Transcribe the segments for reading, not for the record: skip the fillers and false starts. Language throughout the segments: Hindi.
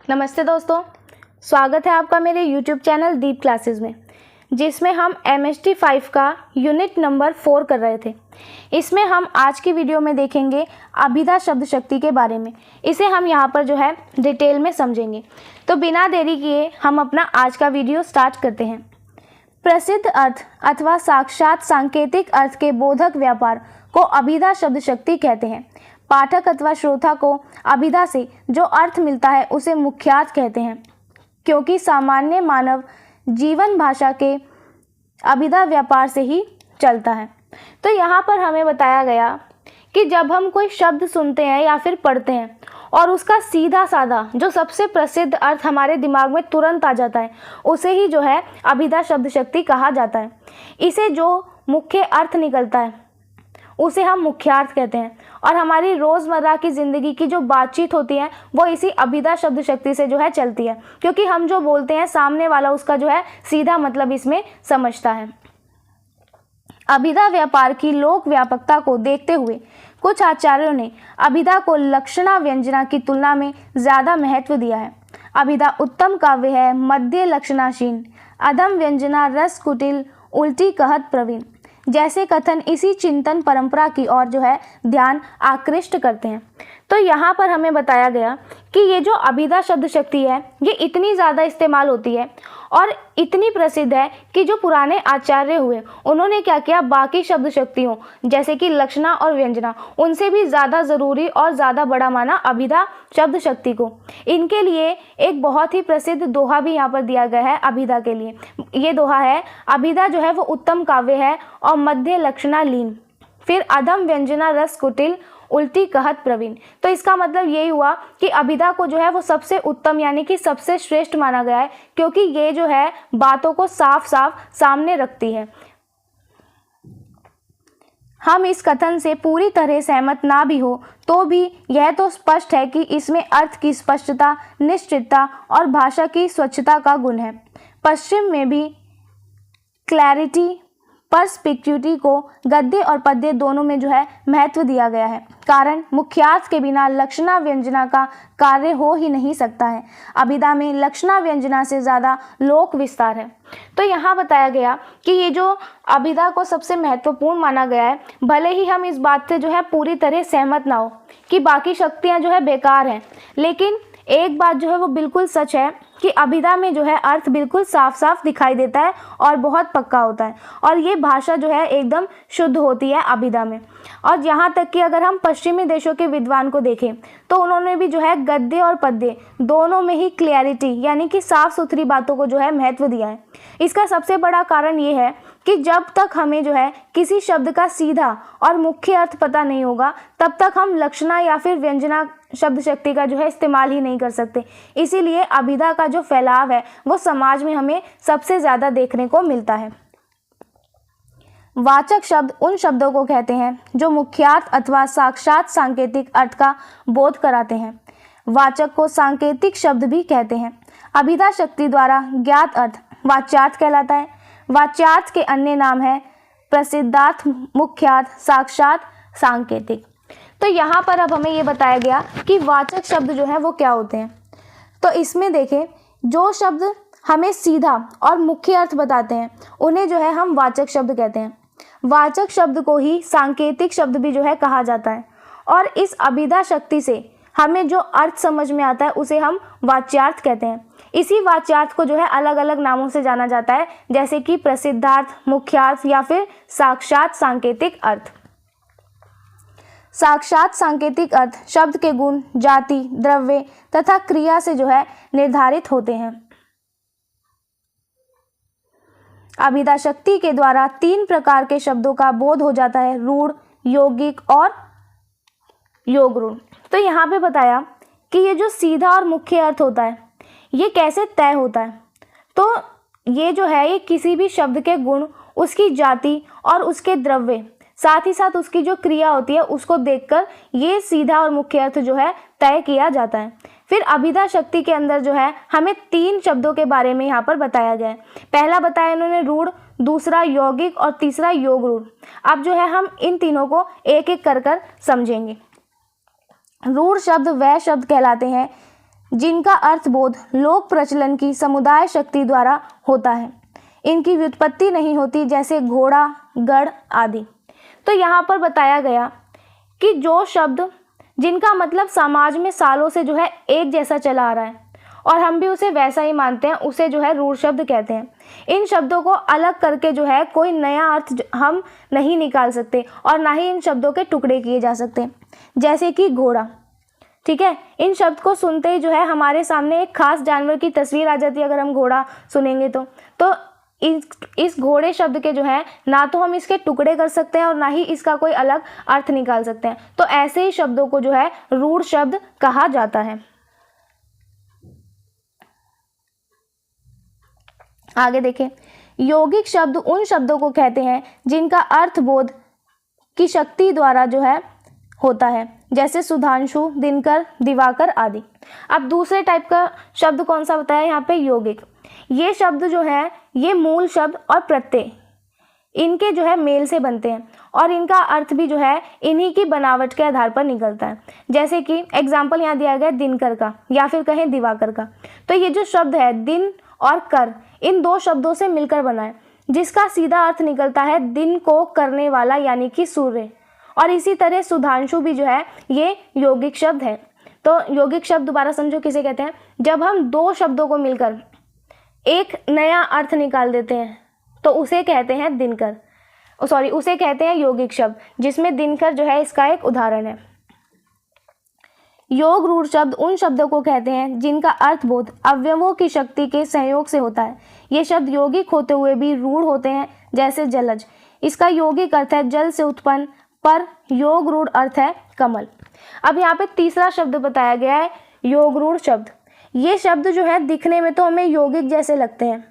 नमस्ते दोस्तों, स्वागत है आपका मेरे YouTube चैनल दीप क्लासेस में, जिसमें हम MST 5 का यूनिट नंबर 4 कर रहे थे। इसमें हम आज की वीडियो में देखेंगे अभिधा शब्द शक्ति के बारे में। इसे हम यहाँ पर जो है डिटेल में समझेंगे। तो बिना देरी किए हम अपना आज का वीडियो स्टार्ट करते हैं। प्रसिद्ध अर्थ अथवा साक्षात सांकेतिक अर्थ के बोधक व्यापार को अभिधा शब्द शक्ति कहते हैं। पाठक अथवा श्रोता को अभिधा से जो अर्थ मिलता है उसे मुख्यार्थ कहते हैं, क्योंकि सामान्य मानव जीवन भाषा के अभिधा व्यापार से ही चलता है। तो यहाँ पर हमें बताया गया कि जब हम कोई शब्द सुनते हैं या फिर पढ़ते हैं और उसका सीधा साधा जो सबसे प्रसिद्ध अर्थ हमारे दिमाग में तुरंत आ जाता है, उसे ही जो है अभिधा शब्द शक्ति कहा जाता है। इसे जो मुख्य अर्थ निकलता है उसे हम मुख्यार्थ कहते हैं, और हमारी रोज़मर्रा की ज़िंदगी की जो बातचीत होती है वो इसी अभिधा शब्द शक्ति से जो है चलती है, क्योंकि हम जो बोलते हैं सामने वाला उसका जो है सीधा मतलब इसमें समझता है। अभिधा व्यापार की लोक व्यापकता को देखते हुए कुछ आचार्यों ने अभिधा को लक्षणा व्यंजना की तुलना में ज़्यादा महत्व दिया है। अभिधा उत्तम काव्य है, मध्य लक्षणाशीन, अधम व्यंजना रस कुटिल, उल्टी कहत प्रवीण जैसे कथन इसी चिंतन परंपरा की ओर जो है ध्यान आकृष्ट करते हैं। तो यहाँ पर हमें बताया गया कि ये जो अभिधा शब्द शक्ति है ये इतनी ज़्यादा इस्तेमाल होती है और इतनी प्रसिद्ध है कि जो पुराने आचार्य हुए उन्होंने क्या किया, बाकी शब्द शक्तियों जैसे कि लक्षणा और व्यंजना उनसे भी ज़्यादा ज़रूरी और ज़्यादा बड़ा माना अभिधा शब्द शक्ति को। इनके लिए एक बहुत ही प्रसिद्ध दोहा भी यहाँ पर दिया गया है अभिधा के लिए। ये दोहा है, अभिधा जो है वो उत्तम काव्य है और मध्य लक्षणा लीन, फिर अधम व्यंजना रस कुटिल, उल्टी कहत प्रवीण। तो इसका मतलब यही हुआ कि अभिधा को जो है वो सबसे उत्तम यानी कि सबसे श्रेष्ठ माना गया है, क्योंकि ये जो है बातों को साफ साफ सामने रखती है। हम इस कथन से पूरी तरह सहमत ना भी हो तो भी यह तो स्पष्ट है कि इसमें अर्थ की स्पष्टता, निश्चितता और भाषा की स्वच्छता का गुण है। पश्चिम में भी क्लैरिटी, पर्सपिक्यूटी को गद्य और पद्य दोनों में जो है महत्व दिया गया है, कारण मुख्यार्थ के बिना लक्षणा व्यंजना का कार्य हो ही नहीं सकता है। अभिधा में लक्षणा व्यंजना से ज़्यादा लोक विस्तार है। तो यहाँ बताया गया कि ये जो अभिधा को सबसे महत्वपूर्ण माना गया है, भले ही हम इस बात से जो है पूरी तरह सहमत ना हो कि बाकी शक्तियाँ जो है बेकार हैं, लेकिन एक बात जो है वो बिल्कुल सच है कि अभिधा में जो है अर्थ बिल्कुल साफ साफ दिखाई देता है और बहुत पक्का होता है, और ये भाषा जो है एकदम शुद्ध होती है अभिधा में। और यहाँ तक कि अगर हम पश्चिमी देशों के विद्वान को देखें तो उन्होंने भी जो है गद्य और पद्य दोनों में ही क्लैरिटी यानी कि साफ सुथरी बातों को जो है महत्व दिया है। इसका सबसे बड़ा कारण ये है कि जब तक हमें जो है किसी शब्द का सीधा और मुख्य अर्थ पता नहीं होगा तब तक हम लक्षणा या फिर व्यंजना शब्द शक्ति का जो है इस्तेमाल ही नहीं कर सकते। इसीलिए अभिधा का जो फैलाव है वो समाज में हमें सबसे ज़्यादा देखने को मिलता है। वाचक शब्द उन शब्दों को कहते हैं जो मुख्यार्थ अथवा साक्षात सांकेतिक अर्थ का बोध कराते हैं। वाचक को सांकेतिक शब्द भी कहते हैं। अभिधा शक्ति द्वारा ज्ञात अर्थ वाच्यार्थ कहलाता है। वाच्यार्थ के अन्य नाम है प्रसिद्धार्थ, मुख्यार्थ, साक्षात, सांकेतिक। तो यहाँ पर अब हमें ये बताया गया कि वाचक शब्द जो है वो क्या होते हैं। तो इसमें देखें, जो शब्द हमें सीधा और मुख्य अर्थ बताते हैं उन्हें जो है हम वाचक शब्द कहते हैं। वाचक शब्द को ही सांकेतिक शब्द भी जो है कहा जाता है, और इस अभिधा शक्ति से हमें जो अर्थ समझ में आता है उसे हम वाच्यार्थ कहते हैं। इसी वाच्यार्थ को जो है अलग अलग नामों से जाना जाता है, जैसे कि प्रसिद्धार्थ, मुख्यार्थ या फिर साक्षात सांकेतिक अर्थ। साक्षात सांकेतिक अर्थ शब्द के गुण, जाति, द्रव्य तथा क्रिया से जो है निर्धारित होते हैं। अभिधा शक्ति के द्वारा 3 प्रकार के शब्दों का बोध हो जाता है, रूढ़, यौगिक और योग रूढ़। तो यहाँ पे बताया कि ये जो सीधा और मुख्य अर्थ होता है ये कैसे तय होता है। तो ये जो है ये किसी भी शब्द के गुण, उसकी जाति और उसके द्रव्य, साथ ही साथ उसकी जो क्रिया होती है उसको देखकर ये सीधा और मुख्य अर्थ जो है तय किया जाता है। फिर अभिधा शक्ति के अंदर जो है हमें 3 शब्दों के बारे में यहाँ पर बताया गया है। पहला बताया इन्होंने रूढ़, दूसरा यौगिक और तीसरा योग रूढ़। अब जो है हम इन तीनों को एक एक कर समझेंगे। रूढ़ शब्द वह शब्द कहलाते हैं जिनका अर्थबोध लोक प्रचलन की समुदाय शक्ति द्वारा होता है। इनकी व्युत्पत्ति नहीं होती, जैसे घोड़ा, गढ़ आदि। तो यहाँ पर बताया गया कि जो शब्द जिनका मतलब समाज में सालों से जो है एक जैसा चला आ रहा है और हम भी उसे वैसा ही मानते हैं, उसे जो है रूढ़ शब्द कहते हैं। इन शब्दों को अलग करके जो है कोई नया अर्थ हम नहीं निकाल सकते और ना ही इन शब्दों के टुकड़े किए जा सकते, जैसे कि घोड़ा। ठीक है, इन शब्द को सुनते ही जो है हमारे सामने एक खास जानवर की तस्वीर आ जाती है। अगर हम घोड़ा सुनेंगे तो इस घोड़े शब्द के जो है ना तो हम इसके टुकड़े कर सकते हैं और ना ही इसका कोई अलग अर्थ निकाल सकते हैं। तो ऐसे ही शब्दों को जो है रूढ़ शब्द कहा जाता है। आगे देखें, यौगिक शब्द उन शब्दों को कहते हैं जिनका अर्थबोध की शक्ति द्वारा जो है होता है, जैसे सुधांशु, दिनकर, दिवाकर आदि। अब दूसरे टाइप का शब्द कौन सा बताया यहाँ पे? यौगिक। ये शब्द जो है ये मूल शब्द और प्रत्यय इनके जो है मेल से बनते हैं और इनका अर्थ भी जो है इन्हीं की बनावट के आधार पर निकलता है। जैसे कि एग्जाम्पल यहाँ दिया गया दिनकर का या फिर कहें दिवाकर का। तो ये जो शब्द है दिन और कर, इन दो शब्दों से मिलकर बना है, जिसका सीधा अर्थ निकलता है दिन को करने वाला, यानी कि सूर्य। और इसी तरह सुधांशु भी जो है ये यौगिक शब्द है। तो यौगिक शब्द दोबारा समझो किसे कहते हैं? जब हम दो शब्दों को मिलकर एक नया अर्थ निकाल देते हैं तो उसे कहते हैं दिनकर, उसे कहते हैं यौगिक शब्द, जिसमें दिनकर जो है इसका एक उदाहरण है। योग रूढ़ शब्द उन शब्दों को कहते हैं जिनका अर्थबोध अवयवों की शक्ति के सहयोग से होता है। ये शब्द यौगिक होते हुए भी रूढ़ होते हैं, जैसे जलज। इसका यौगिक अर्थ है जल से उत्पन्न, पर योग रूढ़ अर्थ है कमल। अब यहाँ पे तीसरा शब्द बताया गया है योग रूढ़ शब्द। ये शब्द जो है दिखने में तो हमें यौगिक जैसे लगते हैं,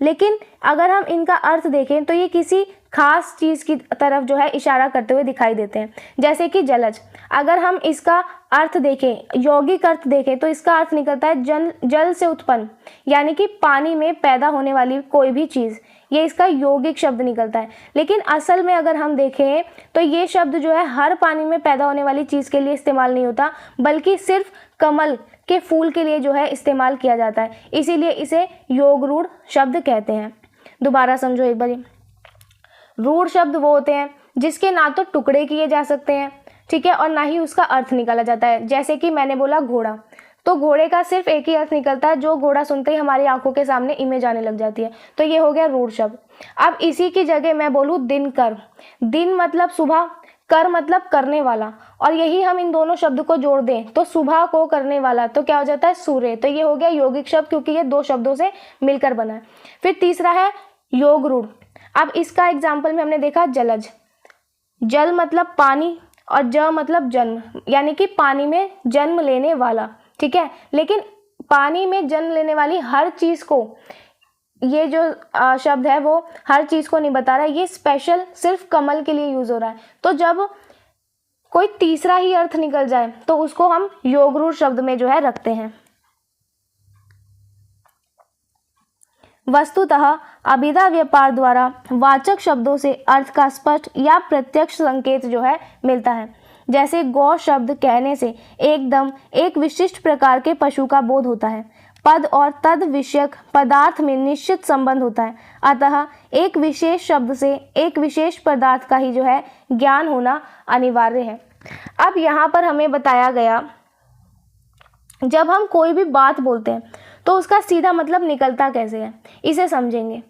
लेकिन अगर हम इनका अर्थ देखें तो ये किसी खास चीज़ की तरफ जो है इशारा करते हुए दिखाई देते हैं, जैसे कि जलज। अगर हम इसका अर्थ देखें, यौगिक अर्थ देखें, तो इसका अर्थ निकलता है जल से उत्पन्न, यानी कि पानी में पैदा होने वाली कोई भी चीज़, ये इसका यौगिक शब्द निकलता है। लेकिन असल में अगर हम देखें तो ये शब्द जो है हर पानी में पैदा होने वाली चीज़ के लिए इस्तेमाल नहीं होता, बल्कि सिर्फ कमल के फूल के लिए जो है इस्तेमाल किया जाता है, इसीलिए इसे योग रूढ़ शब्द कहते हैं। दोबारा समझो एक बारी, रूढ़ शब्द वो होते हैं जिसके ना तो टुकड़े किए जा सकते हैं, ठीक है, और ना ही उसका अर्थ निकाला जाता है। जैसे कि मैंने बोला घोड़ा, तो घोड़े का सिर्फ एक ही अर्थ निकलता है, जो घोड़ा सुनते ही हमारी आंखों के सामने इमेज आने लग जाती है, तो ये हो गया रूढ़ शब्द। अब इसी की जगह मैं बोलूँ दिनकर, दिन मतलब सुबह, कर मतलब करने वाला, और यही हम इन दोनों शब्द को जोड़ दें तो सुबह को करने वाला, तो क्या हो जाता है? सूर्य। तो ये हो गया यौगिक शब्द, क्योंकि ये दो शब्दों से मिलकर बना है। फिर तीसरा है योग रूढ़। अब इसका एग्जाम्पल में हमने देखा जलज। जल मतलब पानी और ज मतलब जन्म, यानी कि पानी में जन्म लेने वाला, ठीक है। लेकिन पानी में जन्म लेने वाली हर चीज़ को, ये जो शब्द है वो हर चीज़ को नहीं बता रहा है, ये स्पेशल सिर्फ कमल के लिए यूज़ हो रहा है। तो जब कोई तीसरा ही अर्थ निकल जाए तो उसको हम योग रूढ़ शब्द में जो है रखते हैं। वस्तुतः अभिधा व्यापार द्वारा वाचक शब्दों से अर्थ का स्पष्ट या प्रत्यक्ष संकेत जो है मिलता है। जैसे गौ शब्द कहने से एकदम एक विशिष्ट प्रकार के पशु का बोध होता है। पद और तद विषयक पदार्थ में निश्चित संबंध होता है, अतः एक विशेष शब्द से एक विशेष पदार्थ का ही जो है ज्ञान होना अनिवार्य है। अब यहाँ पर हमें बताया गया, जब हम कोई भी बात बोलते हैं तो उसका सीधा मतलब निकलता कैसे है, इसे समझेंगे।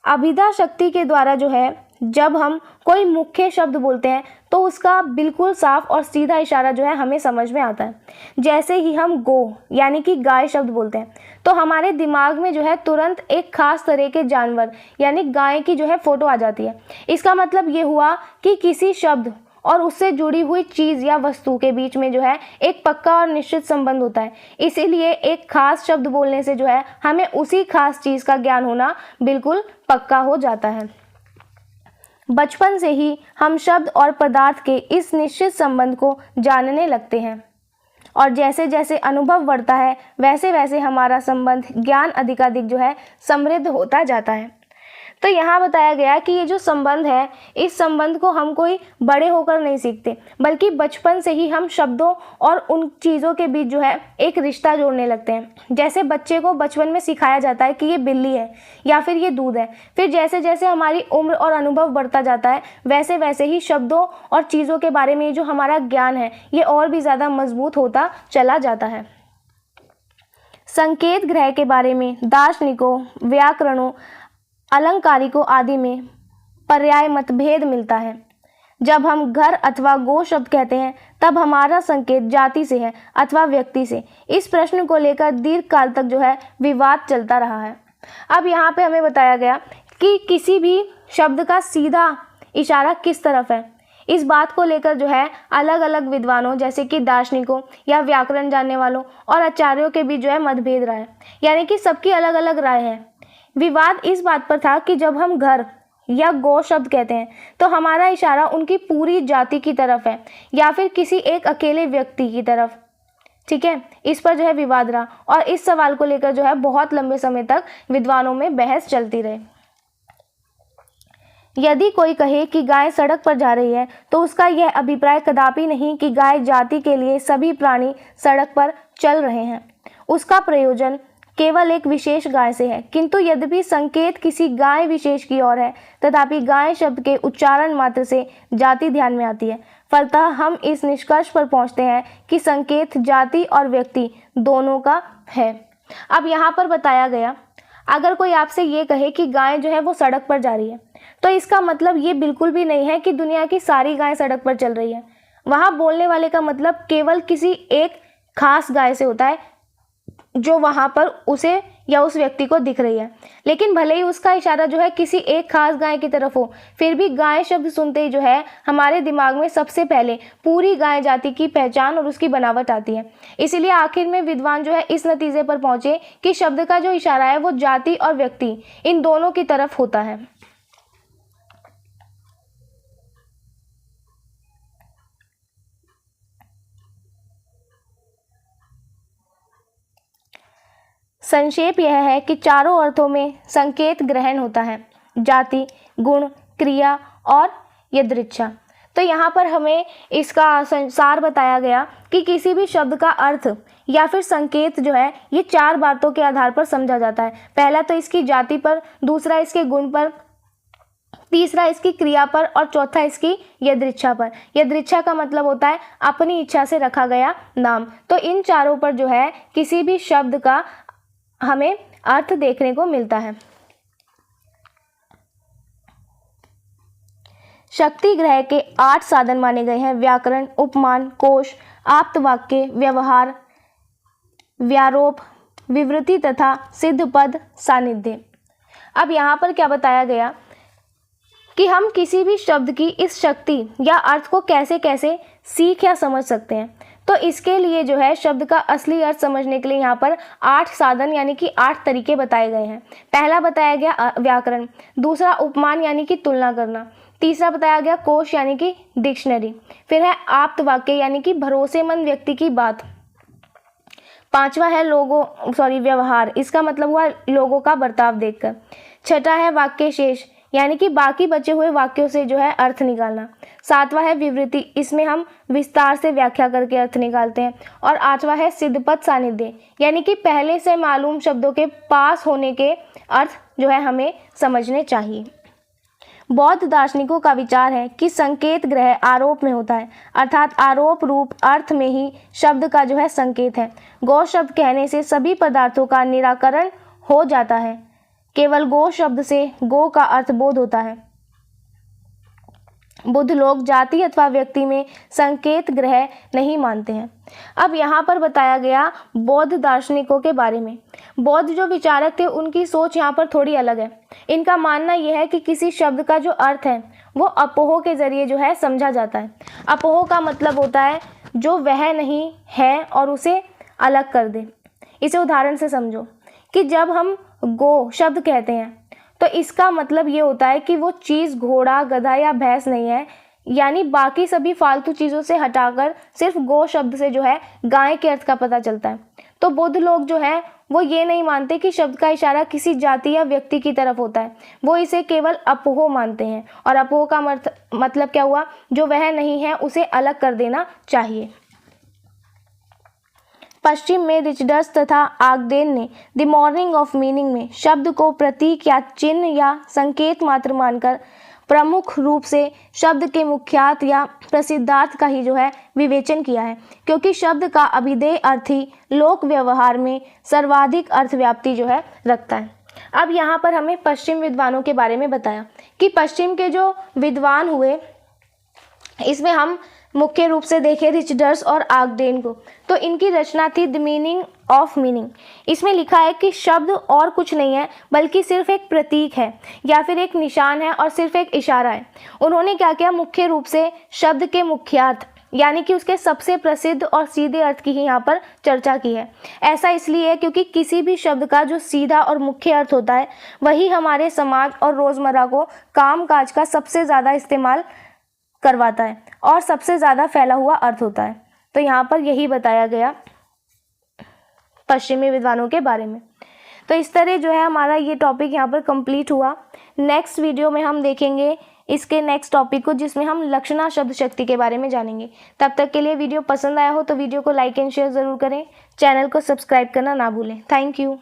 अभिधा शक्ति के द्वारा जो है जब हम कोई मुख्य शब्द बोलते हैं तो उसका बिल्कुल साफ और सीधा इशारा जो है हमें समझ में आता है। जैसे ही हम गो यानी कि गाय शब्द बोलते हैं तो हमारे दिमाग में जो है तुरंत एक खास तरह के जानवर यानी गाय की जो है फोटो आ जाती है। इसका मतलब ये हुआ कि किसी शब्द और उससे जुड़ी हुई चीज़ या वस्तु के बीच में जो है एक पक्का और निश्चित संबंध होता है। इसीलिए एक खास शब्द बोलने से जो है हमें उसी खास चीज़ का ज्ञान होना बिल्कुल पक्का हो जाता है। बचपन से ही हम शब्द और पदार्थ के इस निश्चित संबंध को जानने लगते हैं और जैसे जैसे अनुभव बढ़ता है वैसे वैसे हमारा संबंध ज्ञान अधिकाधिक जो है समृद्ध होता जाता है। तो यहाँ बताया गया कि ये जो संबंध है, इस संबंध को हम कोई बड़े होकर नहीं सीखते, बल्कि बचपन से ही हम शब्दों और उन चीज़ों के बीच जो है एक रिश्ता जोड़ने लगते हैं। जैसे बच्चे को बचपन में सिखाया जाता है कि ये बिल्ली है या फिर ये दूध है, फिर जैसे जैसे हमारी उम्र और अनुभव बढ़ता जाता है, वैसे वैसे ही शब्दों और चीज़ों के बारे में जो हमारा ज्ञान है ये और भी ज़्यादा मजबूत होता चला जाता है। संकेत ग्रह के बारे में दार्शनिकों, व्याकरणों, अलंकारिकों आदि में पर्याय मतभेद मिलता है। जब हम घर अथवा गो शब्द कहते हैं तब हमारा संकेत जाति से है अथवा व्यक्ति से। इस प्रश्न को लेकर दीर्घ काल तक जो है विवाद चलता रहा है। अब यहाँ पे हमें बताया गया कि किसी भी शब्द का सीधा इशारा किस तरफ है, इस बात को लेकर जो है अलग अलग विद्वानों जैसे कि दार्शनिकों या व्याकरण जानने वालों और आचार्यों के बीच जो है मतभेद रहा है, यानी कि सबकी अलग अलग राय है। विवाद इस बात पर था कि जब हम घर या गौ शब्द कहते हैं तो हमारा इशारा उनकी पूरी जाति की तरफ है या फिर किसी एक अकेले व्यक्ति की तरफ। ठीक है, इस पर जो है विवाद रहा और इस सवाल को लेकर जो है बहुत लंबे समय तक विद्वानों में बहस चलती रही। यदि कोई कहे कि गाय सड़क पर जा रही है तो उसका यह अभिप्राय कदापि नहीं कि गाय जाति के लिए सभी प्राणी सड़क पर चल रहे हैं। उसका प्रयोजन केवल एक विशेष गाय से है, किंतु यद्यपि संकेत किसी गाय विशेष की ओर है तथापि गाय शब्द के उच्चारण मात्र से जाति ध्यान में आती है। फलतः हम इस निष्कर्ष पर पहुंचते हैं कि संकेत जाति और व्यक्ति दोनों का है। अब यहाँ पर बताया गया, अगर कोई आपसे ये कहे कि गाय जो है वो सड़क पर जा रही है तो इसका मतलब ये बिल्कुल भी नहीं है कि दुनिया की सारी गाय सड़क पर चल रही है। वहाँ बोलने वाले का मतलब केवल किसी एक खास गाय से होता है जो वहाँ पर उसे या उस व्यक्ति को दिख रही है। लेकिन भले ही उसका इशारा जो है किसी एक खास गाय की तरफ हो, फिर भी गाय शब्द सुनते ही जो है हमारे दिमाग में सबसे पहले पूरी गाय जाति की पहचान और उसकी बनावट आती है। इसीलिए आखिर में विद्वान जो है इस नतीजे पर पहुंचे कि शब्द का जो इशारा है वो जाति और व्यक्ति इन दोनों की तरफ होता है। संक्षेप यह है कि चारों अर्थों में संकेत ग्रहण होता है, जाति, गुण, क्रिया और यदृच्छा। तो यहाँ पर हमें इसका सार बताया गया कि किसी भी शब्द का अर्थ या फिर संकेत जो है ये चार बातों के आधार पर समझा जाता है। पहला तो इसकी जाति पर, दूसरा इसके गुण पर, तीसरा इसकी क्रिया पर और चौथा इसकी यदृच्छा पर। यदृच्छा का मतलब होता है अपनी इच्छा से रखा गया नाम। तो इन चारों पर जो है किसी भी शब्द का हमें अर्थ देखने को मिलता है। शक्ति ग्रह के 8 साधन माने गए हैं: व्याकरण, उपमान, कोश, आप्तवाक्य, व्यवहार, व्यारोप, विवृति तथा सिद्ध पद, सानिध्य। अब यहाँ पर क्या बताया गया कि हम किसी भी शब्द की इस शक्ति या अर्थ को कैसे कैसे सीख या समझ सकते हैं। तो इसके लिए जो है शब्द का असली अर्थ समझने के लिए यहाँ पर 8 साधन यानी कि 8 तरीके बताए गए हैं। पहला बताया गया व्याकरण, दूसरा उपमान यानी कि तुलना करना, तीसरा बताया गया कोश यानी कि डिक्शनरी, फिर है आप्त वाक्य यानी कि भरोसेमंद व्यक्ति की बात, पांचवा है व्यवहार, इसका मतलब हुआ लोगों का बर्ताव देखकर, छठा है वाक्य शेष यानी कि बाकी बचे हुए वाक्यों से जो है अर्थ निकालना, सातवां है विवृति, इसमें हम विस्तार से व्याख्या करके अर्थ निकालते हैं, और आठवां है सिद्धपद सानिध्य यानी कि पहले से मालूम शब्दों के पास होने के अर्थ जो है हमें समझने चाहिए। बौद्ध दार्शनिकों का विचार है कि संकेत ग्रह आरोप में होता है, अर्थात आरोप रूप अर्थ में ही शब्द का जो है संकेत है। गौ शब्द कहने से सभी पदार्थों का निराकरण हो जाता है, केवल गो शब्द से गो का अर्थ बोध होता है। बुद्ध लोग जाति अथवा व्यक्ति में संकेत ग्रह नहीं मानते हैं। अब यहाँ पर बताया गया बौद्ध दार्शनिकों के बारे में। बौद्ध जो विचारक थे उनकी सोच यहाँ पर थोड़ी अलग है। इनका मानना यह है कि किसी शब्द का जो अर्थ है वो अपोह के जरिए जो है समझा जाता है। अपोह का मतलब होता है जो वह नहीं है और उसे अलग कर दे। इसे उदाहरण से समझो कि जब हम गो शब्द कहते हैं तो इसका मतलब ये होता है कि वो चीज़ घोड़ा, गधा या भैंस नहीं है, यानी बाकी सभी फालतू चीज़ों से हटाकर सिर्फ गो शब्द से जो है गाय के अर्थ का पता चलता है। तो बुद्ध लोग जो है वो ये नहीं मानते कि शब्द का इशारा किसी जाति या व्यक्ति की तरफ होता है, वो इसे केवल अपोह मानते हैं। और अपोह का मतलब क्या हुआ, जो वह नहीं है उसे अलग कर देना चाहिए। पश्चिम में रिचर्ड्स तथा आगडेन ने द मॉर्निंग ऑफ मीनिंग में शब्द को प्रतीक या चिन्ह या संकेत मात्र मानकर प्रमुख रूप से शब्द के मुख्यार्थ या प्रसिद्धार्थ का ही जो है विवेचन किया है, क्योंकि शब्द का अभिधेय अर्थ ही लोक व्यवहार में सर्वाधिक अर्थव्याप्ति जो है रखता है। अब यहाँ पर हमें पश्चिम विद्वानों के बारे में बताया कि पश्चिम के जो विद्वान हुए, इसमें हम मुख्य रूप से देखें रिचर्ड्स और आगडेन को, तो इनकी रचना थी द मीनिंग ऑफ मीनिंग। इसमें लिखा है कि शब्द और कुछ नहीं है बल्कि सिर्फ एक प्रतीक है या फिर एक निशान है और सिर्फ एक इशारा है। उन्होंने क्या किया, मुख्य रूप से शब्द के मुख्यार्थ यानी कि उसके सबसे प्रसिद्ध और सीधे अर्थ की ही यहाँ पर चर्चा की है। ऐसा इसलिए है क्योंकि किसी भी शब्द का जो सीधा और मुख्य अर्थ होता है वही हमारे समाज और रोज़मर्रा को काम काज का सबसे ज़्यादा इस्तेमाल करवाता है और सबसे ज़्यादा फैला हुआ अर्थ होता है। तो यहाँ पर यही बताया गया पश्चिमी विद्वानों के बारे में। तो इस तरह जो है हमारा ये टॉपिक यहाँ पर कंप्लीट हुआ। नेक्स्ट वीडियो में हम देखेंगे इसके नेक्स्ट टॉपिक को, जिसमें हम लक्षणा शब्द शक्ति के बारे में जानेंगे। तब तक के लिए वीडियो पसंद आया हो तो वीडियो को लाइक एंड शेयर ज़रूर करें, चैनल को सब्सक्राइब करना ना भूलें। Thank you.